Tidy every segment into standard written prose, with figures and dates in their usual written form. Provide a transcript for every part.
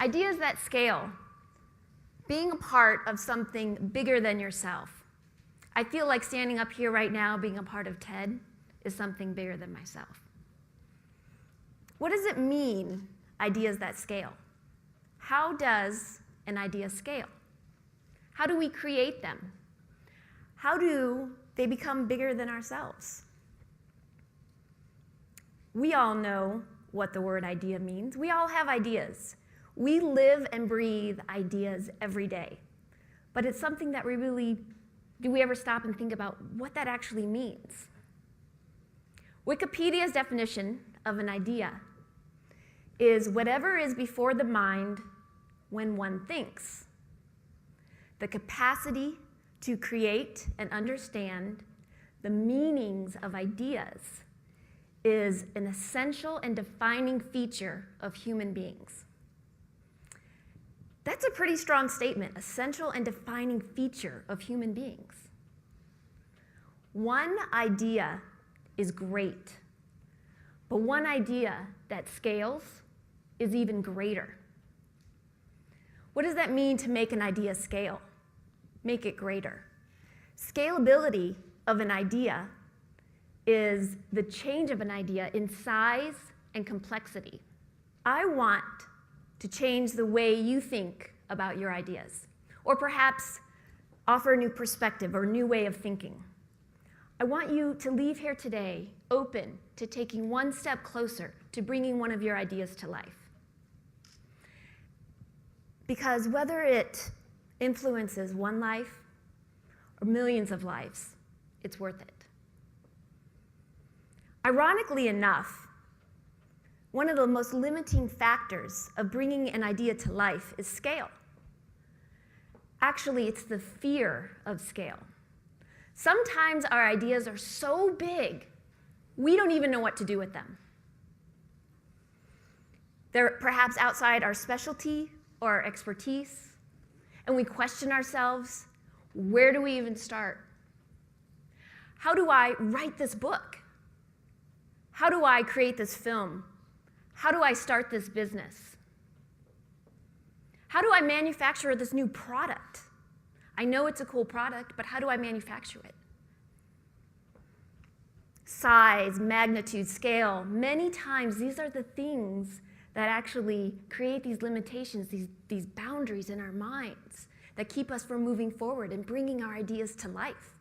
Ideas that scale. Being a part of something bigger than yourself. I feel like standing up here right now, being a part of TED, is something bigger than myself. What does it mean, ideas that scale? How does an idea scale? How do we create them? How do they become bigger than ourselves? We all know what the word idea means. We all have ideas. We live and breathe ideas every day. But it's something that do we ever stop and think about what that actually means? Wikipedia's definition of an idea is whatever is before the mind when one thinks. The capacity to create and understand the meanings of ideas is an essential and defining feature of human beings. That's a pretty strong statement, essential and defining feature of human beings. One idea is great, but one idea that scales is even greater. What does that mean to make an idea scale? Make it greater. Scalability of an idea is the change of an idea in size and complexity. I want to change the way you think about your ideas, or perhaps offer a new perspective or a new way of thinking. I want you to leave here today open to taking one step closer to bringing one of your ideas to life. Because whether it influences one life or millions of lives, it's worth it. Ironically enough, one of the most limiting factors of bringing an idea to life is scale. Actually, it's the fear of scale. Sometimes our ideas are so big, we don't even know what to do with them. They're perhaps outside our specialty or our expertise, and we question ourselves, where do we even start? How do I write this book? How do I create this film? How do I start this business? How do I manufacture this new product? I know it's a cool product, but how do I manufacture it? Size, magnitude, scale, many times these are the things that actually create these limitations, these boundaries in our minds that keep us from moving forward and bringing our ideas to life.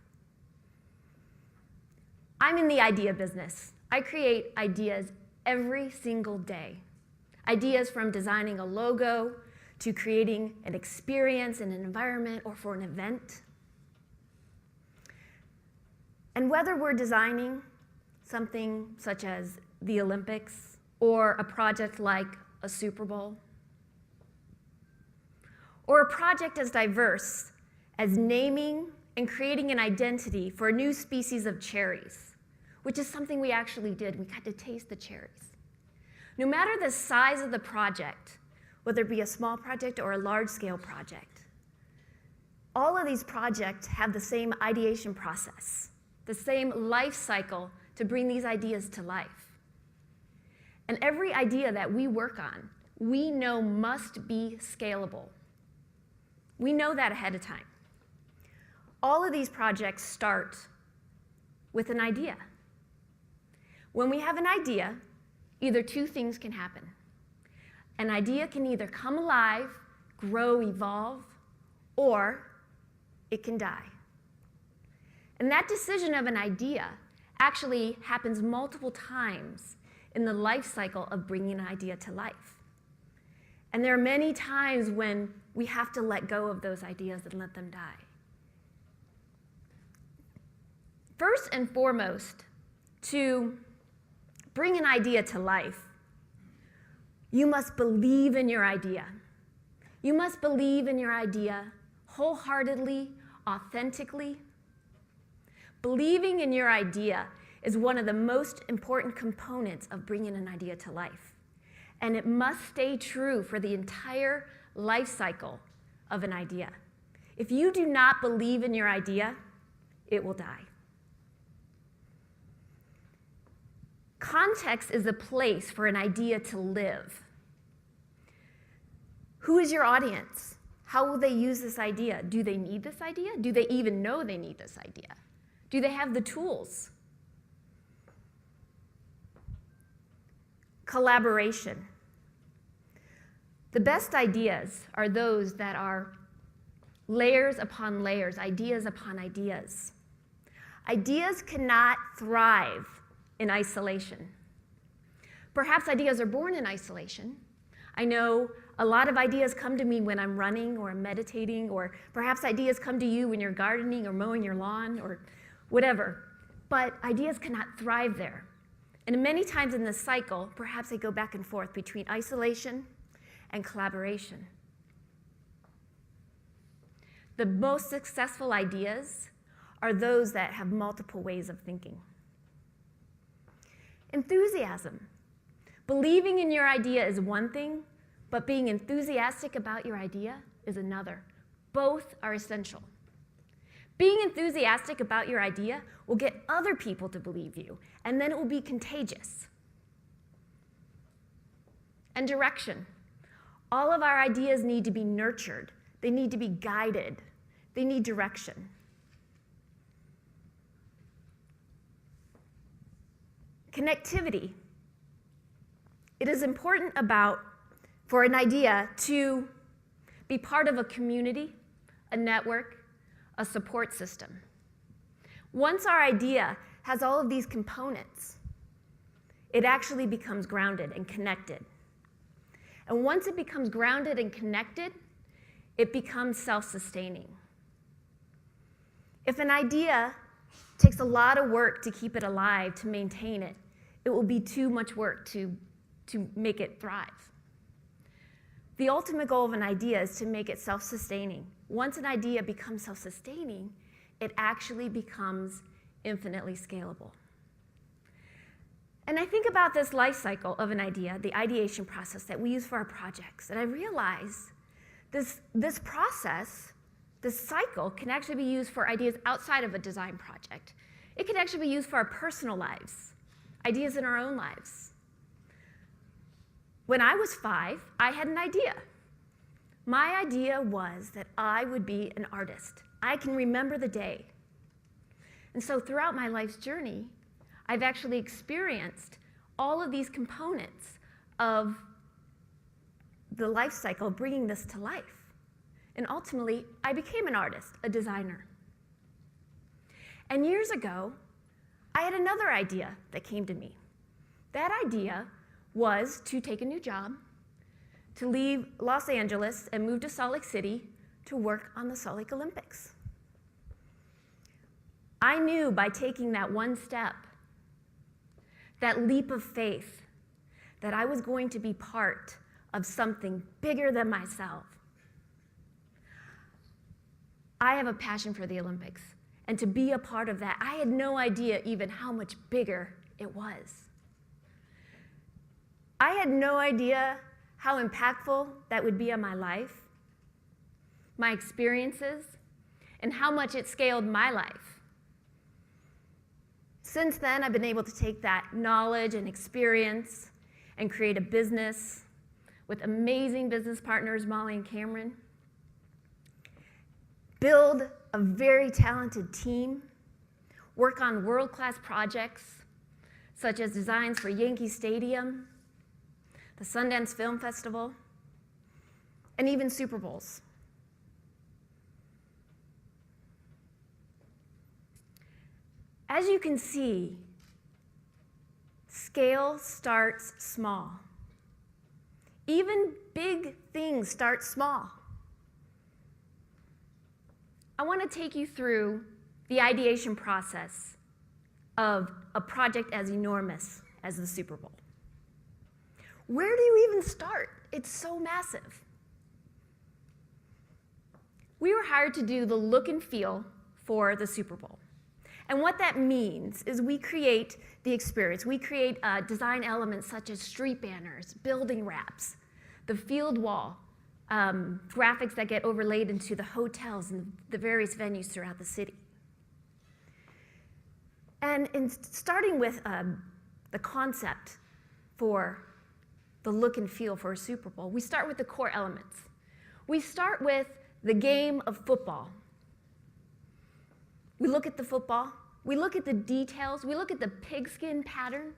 I'm in the idea business. I create ideas every single day. Ideas from designing a logo to creating an experience in an environment or for an event. And whether we're designing something such as the Olympics or a project like a Super Bowl, or a project as diverse as naming and creating an identity for a new species of cherries, which is something we actually did. We got to taste the cherries. No matter the size of the project, whether it be a small project or a large-scale project, all of these projects have the same ideation process, the same life cycle to bring these ideas to life. And every idea that we work on, we know must be scalable. We know that ahead of time. All of these projects start with an idea. When we have an idea, either two things can happen. An idea can either come alive, grow, evolve, or it can die. And that decision of an idea actually happens multiple times in the life cycle of bringing an idea to life. And there are many times when we have to let go of those ideas and let them die. First and foremost, to bring an idea to life, you must believe in your idea. You must believe in your idea wholeheartedly, authentically. Believing in your idea is one of the most important components of bringing an idea to life. And it must stay true for the entire life cycle of an idea. If you do not believe in your idea, it will die. Context is a place for an idea to live. Who is your audience? How will they use this idea? Do they need this idea? Do they even know they need this idea? Do they have the tools? Collaboration. The best ideas are those that are layers upon layers, ideas upon ideas. Ideas cannot thrive in isolation. Perhaps ideas are born in isolation. I know a lot of ideas come to me when I'm running or meditating, or perhaps ideas come to you when you're gardening or mowing your lawn or whatever. But ideas cannot thrive there. And many times in this cycle, perhaps they go back and forth between isolation and collaboration. The most successful ideas are those that have multiple ways of thinking. Enthusiasm. Believing in your idea is one thing, but being enthusiastic about your idea is another. Both are essential. Being enthusiastic about your idea will get other people to believe you, and then it will be contagious. And direction. All of our ideas need to be nurtured. They need to be guided. They need direction. Connectivity. It is important for an idea to be part of a community, a network, a support system. Once our idea has all of these components, it actually becomes grounded and connected. And once it becomes grounded and connected, it becomes self-sustaining. If an idea takes a lot of work to keep it alive, to maintain it, it will be too much work to make it thrive. The ultimate goal of an idea is to make it self-sustaining. Once an idea becomes self-sustaining, it actually becomes infinitely scalable. And I think about this life cycle of an idea, the ideation process that we use for our projects, and I realize this process, this cycle, can actually be used for ideas outside of a design project. It can actually be used for our personal lives, ideas in our own lives. When I was 5, I had an idea. My idea was that I would be an artist. I can remember the day. And so throughout my life's journey, I've actually experienced all of these components of the life cycle of bringing this to life. And ultimately, I became an artist, a designer. And years ago, I had another idea that came to me. That idea was to take a new job, to leave Los Angeles and move to Salt Lake City to work on the Salt Lake Olympics. I knew by taking that one step, that leap of faith, that I was going to be part of something bigger than myself. I have a passion for the Olympics, and to be a part of that, I had no idea even how much bigger it was. I had no idea how impactful that would be on my life, my experiences, and how much it scaled my life. Since then, I've been able to take that knowledge and experience and create a business with amazing business partners, Molly and Cameron, build a very talented team, work on world-class projects, such as designs for Yankee Stadium, the Sundance Film Festival, and even Super Bowls. As you can see, scale starts small. Even big things start small. I want to take you through the ideation process of a project as enormous as the Super Bowl. Where do you even start? It's so massive. We were hired to do the look and feel for the Super Bowl. And what that means is we create the experience. We create design elements such as street banners, building wraps, the field wall, graphics that get overlaid into the hotels and the various venues throughout the city. And in starting with the concept for the look and feel for a Super Bowl, we start with the core elements. We start with the game of football. We look at the football. We look at the details. We look at the pigskin pattern.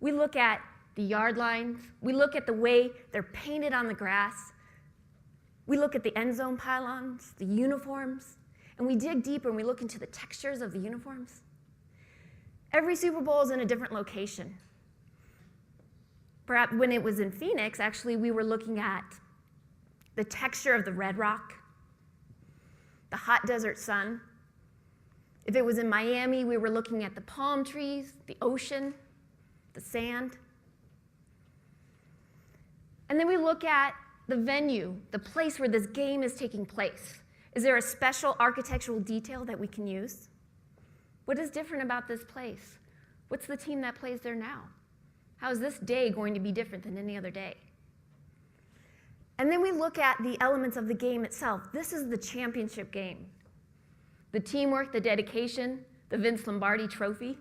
We look at the yard lines. We look at the way they're painted on the grass. We look at the end zone pylons, the uniforms, and we dig deeper and we look into the textures of the uniforms. Every Super Bowl is in a different location. Perhaps when it was in Phoenix, actually, we were looking at the texture of the red rock, the hot desert sun. If it was in Miami, we were looking at the palm trees, the ocean, the sand. And then we look at the venue, the place where this game is taking place. Is there a special architectural detail that we can use? What is different about this place? What's the team that plays there now? How is this day going to be different than any other day? And then we look at the elements of the game itself. This is the championship game. The teamwork, the dedication, the Vince Lombardi trophy.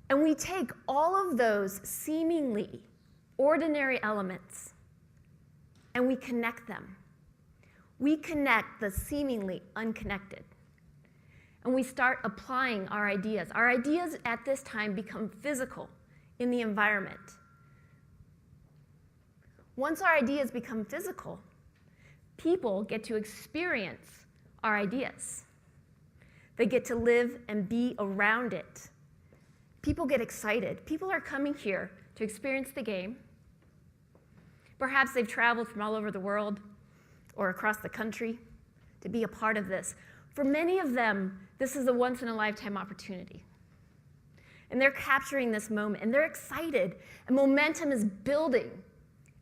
And we take all of those seemingly ordinary elements and we connect them. We connect the seemingly unconnected. And we start applying our ideas. Our ideas at this time become physical in the environment. Once our ideas become physical, people get to experience our ideas. They get to live and be around it. People get excited. People are coming here to experience the game. Perhaps they've traveled from all over the world or across the country to be a part of this. For many of them, this is a once-in-a-lifetime opportunity. And they're capturing this moment, and they're excited, and momentum is building.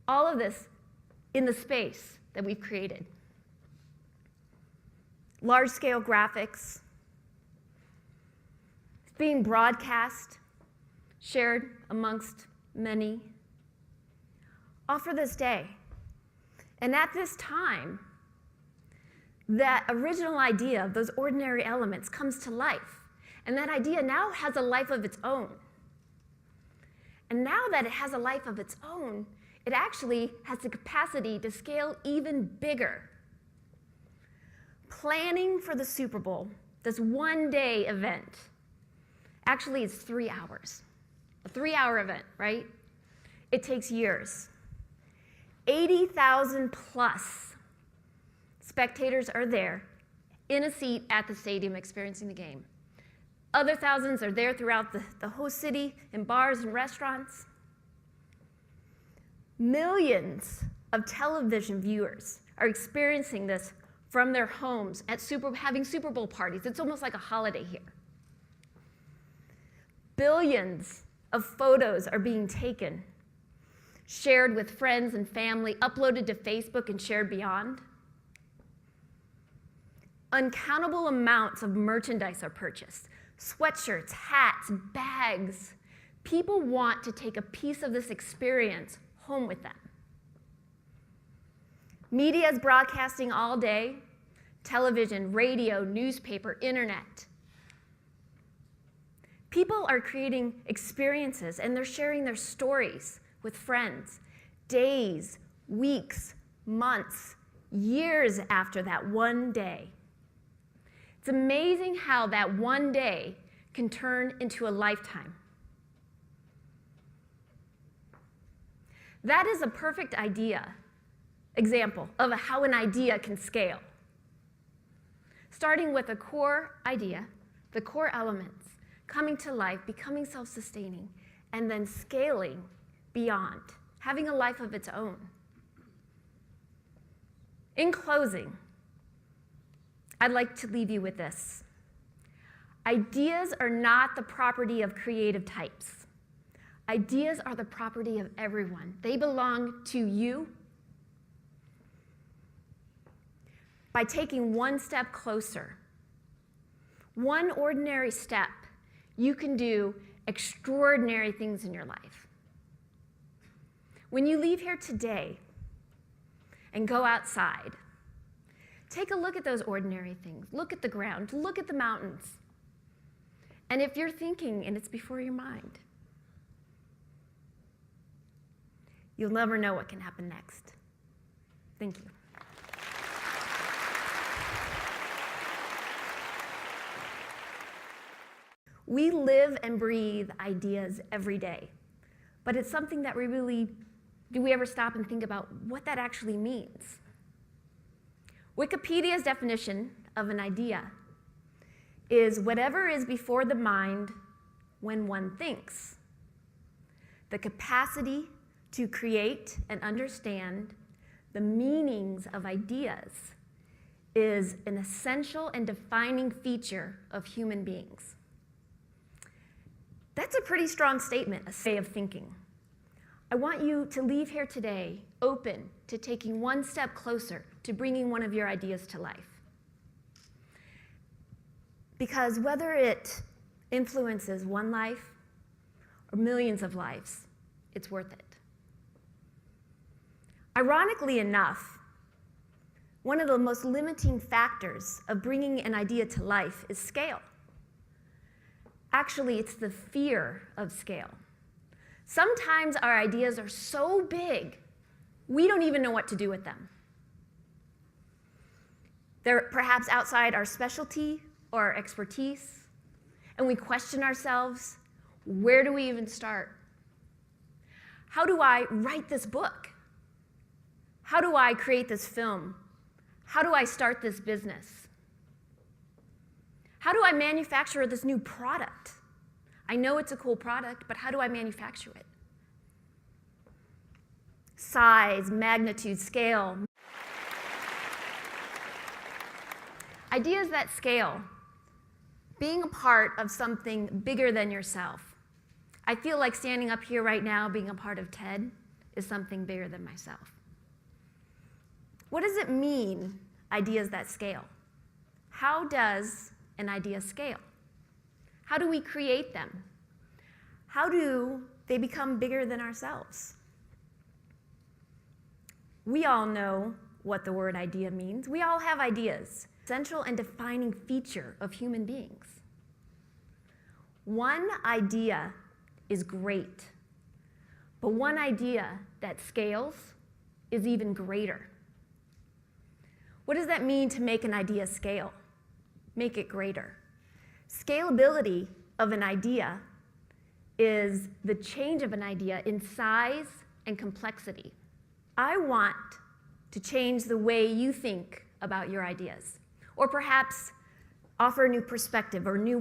All of this in the space that we've created. Large-scale graphics. It's being broadcast, shared amongst many. All for this day. And at this time, that original idea of those ordinary elements comes to life. And that idea now has a life of its own. And now that it has a life of its own, it actually has the capacity to scale even bigger. Planning for the Super Bowl, this one-day event, actually is 3 hours. A 3-hour event, right? It takes years. 80,000 plus spectators are there in a seat at the stadium experiencing the game. Other thousands are there throughout the host city in bars and restaurants. Millions of television viewers are experiencing this from their homes at having Super Bowl parties. It's almost like a holiday here. Billions of photos are being taken, shared with friends and family, uploaded to Facebook and shared beyond. Uncountable amounts of merchandise are purchased. Sweatshirts, hats, bags. People want to take a piece of this experience home with them. Media is broadcasting all day. Television, radio, newspaper, internet. People are creating experiences and they're sharing their stories with friends, days, weeks, months, years after that one day. It's amazing how that one day can turn into a lifetime. That is a perfect example of how an idea can scale. Starting with a core idea, the core elements, coming to life, becoming self-sustaining, and then scaling beyond, having a life of its own. In closing, I'd like to leave you with this. Ideas are not the property of creative types. Ideas are the property of everyone. They belong to you. By taking one step closer, one ordinary step, you can do extraordinary things in your life. When you leave here today and go outside, take a look at those ordinary things. Look at the ground. Look at the mountains. And if you're thinking and it's before your mind, you'll never know what can happen next. Thank you. We live and breathe ideas every day, but it's something that do we ever stop and think about what that actually means? Wikipedia's definition of an idea is whatever is before the mind when one thinks. The capacity to create and understand the meanings of ideas is an essential and defining feature of human beings. That's a pretty strong statement, a way of thinking. I want you to leave here today open to taking one step closer to bringing one of your ideas to life. Because whether it influences one life or millions of lives, it's worth it. Ironically enough, one of the most limiting factors of bringing an idea to life is scale. Actually, it's the fear of scale. Sometimes our ideas are so big, we don't even know what to do with them. They're perhaps outside our specialty or our expertise, and we question ourselves, where do we even start? How do I write this book? How do I create this film? How do I start this business? How do I manufacture this new product? I know it's a cool product, but how do I manufacture it? Size, magnitude, scale. Ideas that scale. Being a part of something bigger than yourself. I feel like standing up here right now, being a part of TED, is something bigger than myself. What does it mean, ideas that scale? How does an idea scale? How do we create them? How do they become bigger than ourselves? We all know what the word idea means. We all have ideas, central and defining feature of human beings. One idea is great, but one idea that scales is even greater. What does that mean to make an idea scale? Make it greater. Scalability of an idea is the change of an idea in size and complexity. I want to change the way you think about your ideas, or perhaps offer a new perspective or new way